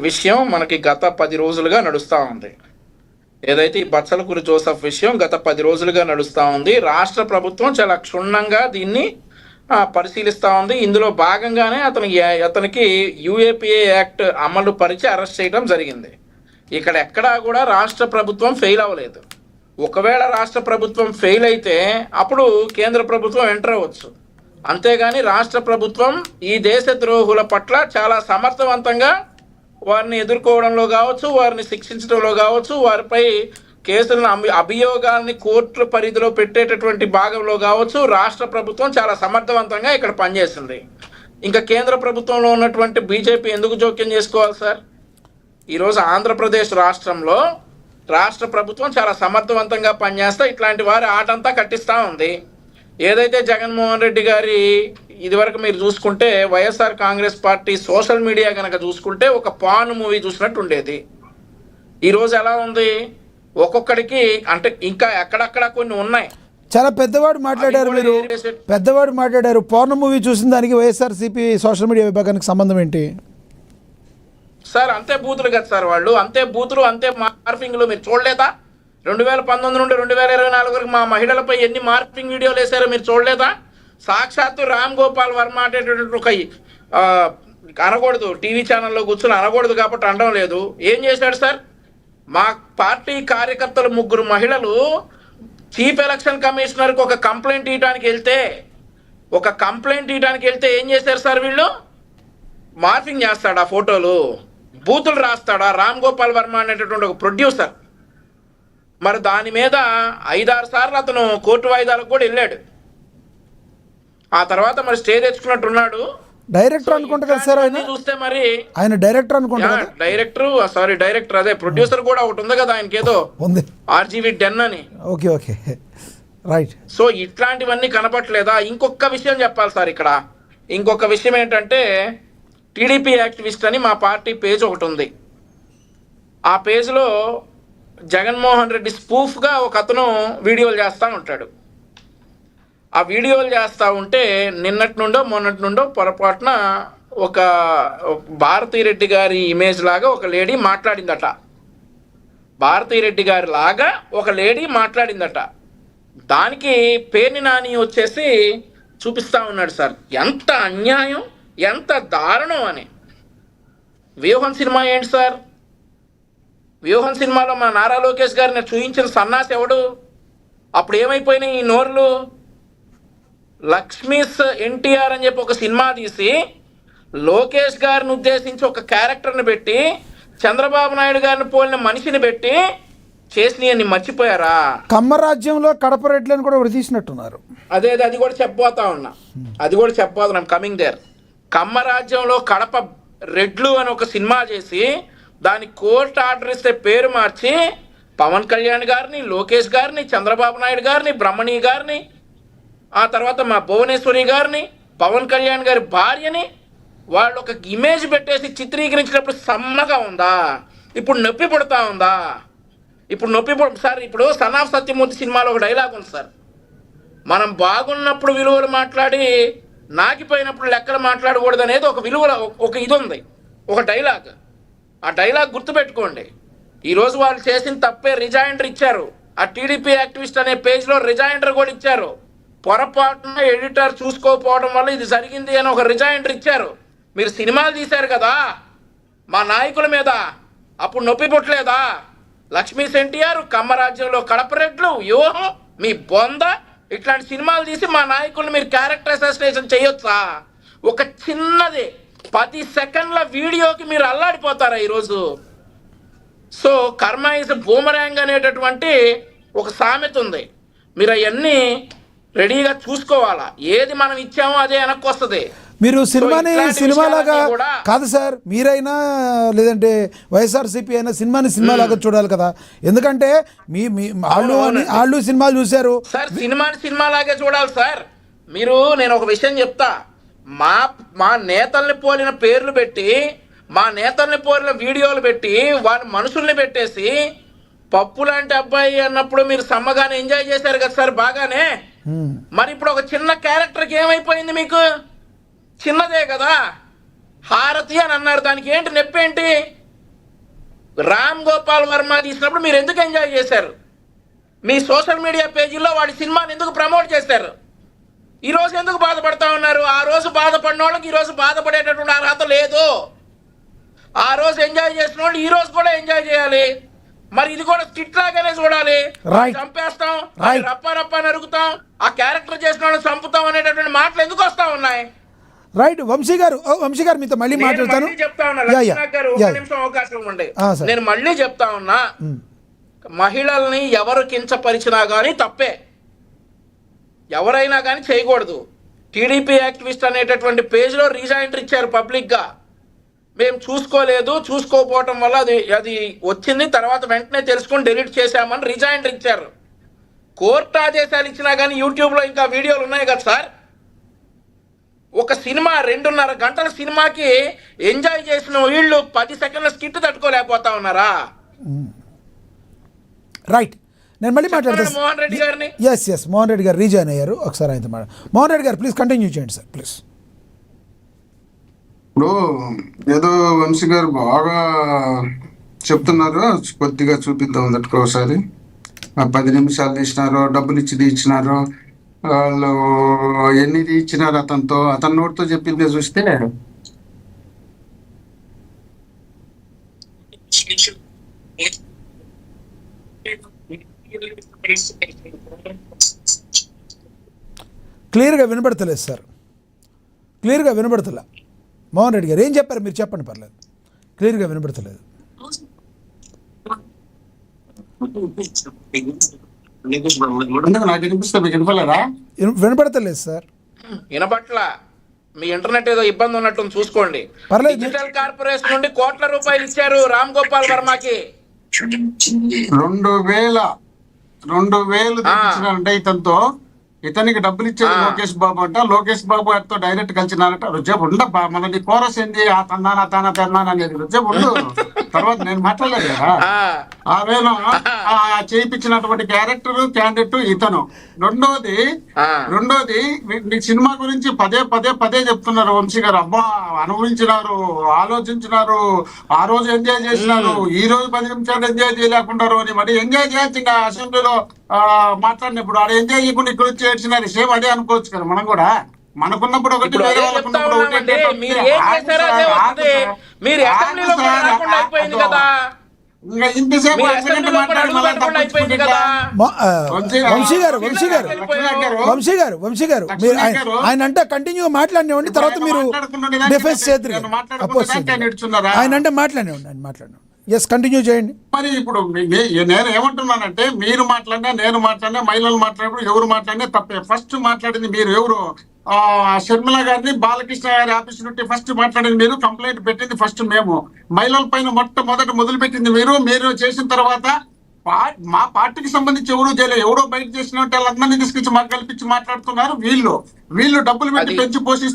విషయం మనకి గత 10 రోజులుగా నడుస్తూ ఉంది. ఏదైతే ఈ బచ్చలకూరి జోసెఫ్ విషయం గత 10 రోజులుగా నడుస్తూ ఉంది. రాష్ట్ర ప్రభుత్వం చాలా క్షుణ్ణంగా దీన్ని పరిశీలిస్తూ ఉంది. ఇందులో భాగంగానే అతనికి యూఏపీఏ యాక్ట్ అమలు పరిచి అరెస్ట్ చేయడం జరిగింది. ఇక్కడ ఎక్కడా కూడా రాష్ట్ర ప్రభుత్వం ఫెయిల్ అవ్వలేదు. ఒకవేళ రాష్ట్ర ప్రభుత్వం ఫెయిల్ అయితే అప్పుడు కేంద్ర ప్రభుత్వం ఎంటర్ అవ్వచ్చు. అంతేగాని రాష్ట్ర ప్రభుత్వం ఈ దేశ ద్రోహుల పట్ల చాలా సమర్థవంతంగా వారిని ఎదుర్కోవడంలో కావచ్చు, వారిని శిక్షించడంలో కావచ్చు, వారిపై కేసులను అభియోగాల్ని కోర్టుల పరిధిలో పెట్టేటటువంటి భాగంలో కావచ్చు, రాష్ట్ర ప్రభుత్వం చాలా సమర్థవంతంగా ఇక్కడ పనిచేస్తుంది. ఇంకా కేంద్ర ప్రభుత్వంలో ఉన్నటువంటి బీజేపీ ఎందుకు జోక్యం చేసుకోవాలి సార్? ఈరోజు ఆంధ్రప్రదేశ్ రాష్ట్రంలో రాష్ట్ర ప్రభుత్వం చాలా సమర్థవంతంగా పనిచేస్తే ఇట్లాంటి వారి ఆటంతా కట్టిస్తూ ఉంది. ఏదైతే జగన్మోహన్ రెడ్డి గారి ఇదివరకు మీరు చూసుకుంటే YSR Congress party social media కనుక చూసుకుంటే ఒక పాన్ మూవీ చూసినట్టు ఉండేది. ఈరోజు ఎలా ఉంది? ఒక్కొక్కడికి అంటే ఇంకా ఎక్కడక్కడ కొన్ని ఉన్నాయి. చాలా పెద్దవాడు మాట్లాడారు, మీరు పెద్దవాడు మాట్లాడారు. పౌర్ణ మూవీ చూసిన దానికి వైఎస్ఆర్సీపీ సోషల్ మీడియా విభాగానికి సంబంధం ఏంటి సార్? అంతే బూతులు కదా సార్, వాళ్ళు అంతే బూతులు, అంతే మార్ఫింగ్లు. మీరు చూడలేదా? 2019 నుండి 2024 వరకు మా మహిళలపై ఎన్ని మార్ఫింగ్ వీడియోలు వేశారో మీరు చూడలేదా? సాక్షాత్తు రామ్ గోపాల్ వర్మ అనేటటువంటి ఒక అనకూడదు, టీవీ ఛానల్లో కూర్చొని అనకూడదు కాబట్టి అనడం లేదు. ఏం చేశాడు సార్? మా పార్టీ కార్యకర్తలు 3 మహిళలు చీఫ్ ఎలక్షన్ కమిషనర్కి ఒక కంప్లైంట్ ఇవ్వడానికి వెళ్తే ఏం చేశారు సార్? వీళ్ళు మార్ఫింగ్ చేస్తాడా ఫోటోలు, బూతులు రాస్తాడా రామ్ గోపాల్ వర్మ అనేటటువంటి ఒక ప్రొడ్యూసర్? మరి దాని మీద 5-6 సార్లు అతను కోర్టు వాయిదాలకు కూడా వెళ్ళాడు. ఆ తర్వాత మరి స్టే తెచ్చుకున్నట్టున్నాడు. డైరెక్టర్ అనుకుంటా కదా సార్, ఆయన చూస్తే మరి ఆయన డైరెక్టర్ అనుకుంటా. డైరెక్టర్ అదే ప్రొడ్యూసర్ కూడా ఒకటి ఉంది కదా ఆయనకి, ఏదో ఉంది, ఆర్జీవి డెన్ అని. Okay right. సో ఇట్లాంటివన్నీ కనపట్లేదా? ఇంకొక విషయం చెప్పాలి సార్ ఇక్కడ. ఇంకొక విషయం ఏంటంటే, టీడీపీ యాక్టివిస్ట్ అని మా పార్టీ పేజ్ ఒకటి ఉంది. ఆ పేజ్లో జగన్మోహన్ రెడ్డి స్పూఫ్గా ఒక అతను వీడియోలు చేస్తూ ఉంటాడు. ఆ వీడియోలు చేస్తూ ఉంటే నిన్నటి మొన్నటి నుండో పొరపాటున ఒక భారతీరెడ్డి గారి ఇమేజ్ లాగా ఒక లేడీ మాట్లాడిందట. భారతీరెడ్డి గారి లాగా ఒక లేడీ మాట్లాడిందట. దానికి పేర్ని నాని వచ్చేసి చూపిస్తూ ఉన్నాడు సార్. ఎంత అన్యాయం, ఎంత దారుణం అని. వ్యూహం సినిమా ఏంటి సార్? వ్యూహం సినిమాలో మా నారా లోకేష్ గారిని చూయించిన సన్నాసి ఎవడు? అప్పుడు ఏమైపోయినాయి ఈ నోర్లు? లక్ష్మీస్ ఎన్టీఆర్ అని చెప్పి ఒక సినిమా తీసి లోకేష్ గారిని ఉద్దేశించి ఒక క్యారెక్టర్ని పెట్టి చంద్రబాబు నాయుడు గారిని పోలిన మనిషిని పెట్టి చేసినవన్నీ మర్చిపోయారా? కమ్మరాజ్యంలో కడప రెడ్లను కూడా తీసినట్టున్నారు. అది కూడా చెప్పబోతున్నాం. Coming there. కమ్మరాజ్యంలో కడప రెడ్లు అని ఒక సినిమా చేసి దాని కోర్టు ఆర్డర్ ఇస్తే పేరు మార్చి పవన్ కళ్యాణ్ గారిని, లోకేష్ గారిని, చంద్రబాబు నాయుడు గారిని, బ్రహ్మణి గారిని, ఆ తర్వాత మా భువనేశ్వరి గారిని, పవన్ కళ్యాణ్ గారి భార్యని వాళ్ళు ఒక ఇమేజ్ పెట్టేసి చిత్రీకరించినప్పుడు సమ్మగా ఉందా? ఇప్పుడు నొప్పి పుడతా ఉందా? సార్, ఇప్పుడు సన్ ఆఫ్ సత్యమూర్తి సినిమాలో ఒక డైలాగ్ ఉంది సార్. మనం బాగున్నప్పుడు విలువలు మాట్లాడి నాకిపోయినప్పుడు లెక్కలు మాట్లాడకూడదు అనేది ఒక విలువల ఒక ఇది ఉంది, ఒక డైలాగ్. ఆ డైలాగ్ గుర్తుపెట్టుకోండి. ఈరోజు వాళ్ళు చేసిన తప్పే రిజైండర్ ఇచ్చారు. ఆ టీడీపీ యాక్టివిస్ట్ అనే పేజ్లో రిజైండర్ కూడా ఇచ్చారు. పొరపాటున ఎడిటర్ చూసుకోకపోవడం వల్ల ఇది జరిగింది అని ఒక రిజైండర్ ఇచ్చారు. మీరు సినిమాలు తీశారు కదా మా నాయకుల మీద, అప్పుడు నొప్పి పుట్టలేదా? లక్ష్మీస్ ఎన్టీఆర్, కమ్మరాజ్యంలో కడపరెడ్లు, వ్యూహం, మీ బొంద, ఇట్లాంటి సినిమాలు తీసి మా నాయకుల్ని మీరు క్యారెక్టర్ అసాసినేషన్ చేయొచ్చా? ఒక చిన్నది 10 సెకండ్ల వీడియోకి మీరు అల్లాడిపోతారా ఈరోజు? సో కర్మ ఇస్ బూమరాంగ్ అనేటటువంటి ఒక సామెత ఉంది. మీరు అవన్నీ రెడీగా చూసుకోవాలా. ఏది మనం ఇచ్చామో అదే వెనక్కి వస్తుంది. మీరు సినిమాలాగా కాదు సార్, మీరైనా లేదంటే వైఎస్ఆర్సీపీ అయినా సినిమాలాగా చూడాలి కదా. ఎందుకంటే వాళ్ళు సినిమాలు చూశారు సార్. సినిమాలాగే చూడాలి సార్. నేను ఒక విషయం చెప్తా. మా నేతల్ని పోలిన పేర్లు పెట్టి, మా నేతల్ని పోలిన వీడియోలు పెట్టి, వాళ్ళ మనుషుల్ని పెట్టేసి పప్పు లాంటి అబ్బాయి అన్నప్పుడు మీరు సమ్మగానే ఎంజాయ్ చేశారు కదా సార్, బాగానే. మరి ఇప్పుడు ఒక చిన్న క్యారెక్టర్కి ఏమైపోయింది? మీకు చిన్నదే కదా, హారతి అని అన్నారు, దానికి ఏంటి నొప్పి ఏంటి? రామ్ గోపాల్ వర్మ తీసినప్పుడు మీరు ఎందుకు ఎంజాయ్ చేశారు? మీ సోషల్ మీడియా పేజీల్లో వాడి సినిమాని ఎందుకు ప్రమోట్ చేశారు? ఈ రోజు ఎందుకు బాధపడతా ఉన్నారు? ఆ రోజు బాధపడిన వాళ్ళకి ఈ రోజు బాధపడేటటువంటి అర్హత లేదు. ఆ రోజు ఎంజాయ్ చేసిన వాళ్ళు ఈ రోజు కూడా ఎంజాయ్ చేయాలి. మరి ఇది కూడా స్కిట్ లాగానే చూడాలి. Right. చంపేస్తాం, Right. రప్ప రప్ప నరుగుతాం, ఆ క్యారెక్టర్ చేసిన వాళ్ళని చంపుతాం అనేటటువంటి మాటలు ఎందుకు వస్తా ఉన్నాయి? రైట్. వంశీ గారు మీతో మళ్ళీ నేను మాట్లాడతాను. మళ్ళీ చెప్తా ఉన్నా, యా, యా, లక్ష్మణ్ గారు, యా. ఒక నిమిషం అవకాశం ఇవ్వండి. సార్. నేను మళ్ళీ చెప్తా ఉన్నా, మహిళల్ని ఎవరు కించపరిచినా కానీ తప్పే, ఎవరైనా కానీ చేయకూడదు. టీడీపీ యాక్టివిస్ట్ అనేటటువంటి పేజ్లో రీజాయింటర్ ఇచ్చారు పబ్లిక్గా. మేము చూసుకోలేదు, చూసుకోకపోవటం వల్ల అది వచ్చింది, తర్వాత వెంటనే తెలుసుకొని డెలీట్ చేశామని రిజైండర్ ఇచ్చారు. కోర్టు ఆదేశాలు ఇచ్చినా కానీ యూట్యూబ్లో ఇంకా వీడియోలు ఉన్నాయి కదా సార్. ఒక సినిమా 2.5 గంటల సినిమాకి ఎంజాయ్ చేసిన వీళ్ళు 10 సెకండ్ల స్కిట్ తట్టుకోలేకపోతా ఉన్నారా? రైట్. నేను మళ్ళీ మాట్లాడతాను. మోహన్ రెడ్డి గారిని. ఎస్ మోహన్ రెడ్డి గారు రీజాయిన్ అయ్యారు. ఒకసారి ఆయనతో మోహన్ రెడ్డి గారు ప్లీజ్ కంటిన్యూ చేయండి సార్ ప్లీజ్. ఇప్పుడు ఏదో వంశీ గారు బాగా చెప్తున్నారు, కొద్దిగా చూపిద్దాం అన్నట్టుగా ఒకసారి. 10 నిమిషాలు తీసినారు, డబ్బులు ఇచ్చినారు, వాళ్ళు ఎన్ని ఇచ్చినారు అతని నోటితో చెప్పిందే చూస్తే క్లియర్గా వినబడతలేదు సార్, క్లియర్గా వినబడతలే. మోహన్ రెడ్డి గారు ఏం చెప్పారు మీరు చెప్పండి, పర్లేదు. క్లియర్గా వినబడతలేదు. నాకు వినిపిస్తే మీకు వినపలేదా? వినబడతలేదు సార్. వినబట్ల మీ ఇంటర్నెట్ ఏదో ఇబ్బంది ఉన్నట్టు చూసుకోండి. పర్లేదు. డిజిటల్ కార్పొరేషన్ నుండి కోట్ల రూపాయలు ఇచ్చారు రామ్ గోపాల్ వర్మకి. 2,000 ఇచ్చినారంటే ఇతనికి డబ్బులు ఇచ్చేది లోకేష్ బాబు అంట. లోకేష్ బాబు గారితో డైరెక్ట్ కలిసినారంట. రుజేపు ఉండబ్బా, మన నీ కోరస్ ఏంది ఆ తందానా తానా తెన్నానా అనేది రుజేపు ఉండు. తర్వాత నేను మాట్లాడలేదు కదా. ఆ వేళ చేయించినటువంటి క్యారెక్టర్ క్యాండిడేట్ ఇతను. రెండోది మీ సినిమా గురించి పదే చెప్తున్నారు వంశీ గారు. అబ్బా అనుభవించినారు, ఆలోచించినారు, ఆ రోజు ఎంజాయ్ చేసినారు, ఈ రోజు 10 నిమిషాలు ఎంజాయ్ చేయలేకున్నారు అని. మరి ఎంజాయ్ చేయాల్సింది అసెంబ్లీలో మాట్లాడినప్పుడు ఆడ ఎంజాయ్ చేయకుండా ఇక్కడ వచ్చి ఏడ్చినారు. సేమ్ అదే అనుకోవచ్చు కదా మనం కూడా. మనకున్నప్పుడు ఒకటి, వేరే వాళ్ళకున్నప్పుడు ఒకటి. ఇంతసేపు వంశీ గారు మీరు ఆయన అంటే కంటిన్యూ మాట్లాడినివ్వండి, తర్వాత మీరు డిఫెన్స్ చేద్దరు. ఆయన అంటే మాట్లాడినివ్వండి, ఆయన మాట్లాడినివ్వండి. ఎస్, కంటిన్యూ చేయండి. మరి ఇప్పుడు నేను ఏమంటున్నానంటే, మీరు మాట్లాడినా నేను మాట్లాడినా మహిళలు మాట్లాడినప్పుడు ఎవరు మాట్లాడినా తప్పే. ఫస్ట్ మాట్లాడింది మీరు ఎవరు? షర్మిల గారిని బాలకృష్ణ గారి ఆఫీస్ నుండి ఫస్ట్ మాట్లాడింది మీరు, కంప్లైంట్ పెట్టింది ఫస్ట్ మేము. మహిళల పైన మొట్టమొదటి మొదలు పెట్టింది మీరు చేసిన తర్వాత మా పార్టీకి సంబంధించి ఎవరు చేయలేదు. ఎవరో బయట చేసిన వాళ్ళందరినీ తీసుకొచ్చి మాకు కల్పించి మాట్లాడుతున్నారు. వీళ్ళు డబ్బులు పెట్టి పెంచి పోషిస్తున్నారు.